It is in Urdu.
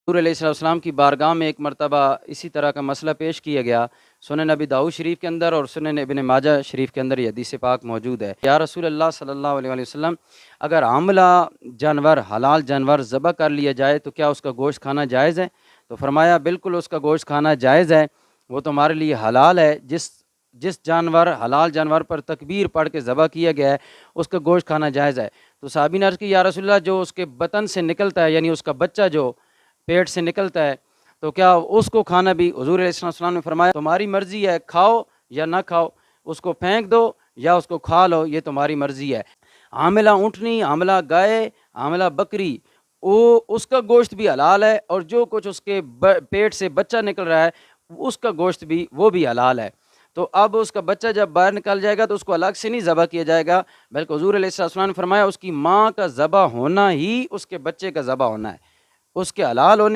حضور علیہ السلام کی بارگاہ میں ایک مرتبہ اسی طرح کا مسئلہ پیش کیا گیا۔ سنن نبی داؤد شریف کے اندر اور سنن ابن ماجہ شریف کے اندر یہ حدیث پاک موجود ہے۔ یا رسول اللہ صلی اللہ علیہ وسلم، اگر حاملہ جانور حلال جانور ذبح کر لیا جائے تو کیا اس کا گوشت کھانا جائز ہے؟ تو فرمایا بالکل اس کا گوشت کھانا جائز ہے، وہ تمہارے لیے حلال ہے۔ جس جانور حلال جانور پر تکبیر پڑھ کے ذبح کیا گیا ہے اس کا گوشت کھانا جائز ہے۔ تو صحابی نے عرض کی یا رسول اللہ، جو اس کے بطن سے نکلتا ہے یعنی اس کا بچہ جو پیٹ سے نکلتا ہے تو کیا اس کو کھانا بھی؟ حضور علیہ السلام نے فرمایا تمہاری مرضی ہے، کھاؤ یا نہ کھاؤ، اس کو پھینک دو یا اس کو کھا لو، یہ تمہاری مرضی ہے۔ حاملہ اونٹنی، حاملہ گائے، حاملہ بکری، اس کا گوشت بھی حلال ہے، اور جو کچھ اس کے پیٹ سے بچہ نکل رہا ہے اس کا گوشت بھی وہ بھی حلال ہے۔ تو اب اس کا بچہ جب باہر نکل جائے گا تو اس کو الگ سے نہیں ذبح کیا جائے گا، بلکہ حضور علیہ السلام نے فرمایا اس کی ماں کا ذبح ہونا ہی اس کے بچے کا ذبح ہونا ہے، اس کے حلال ہونے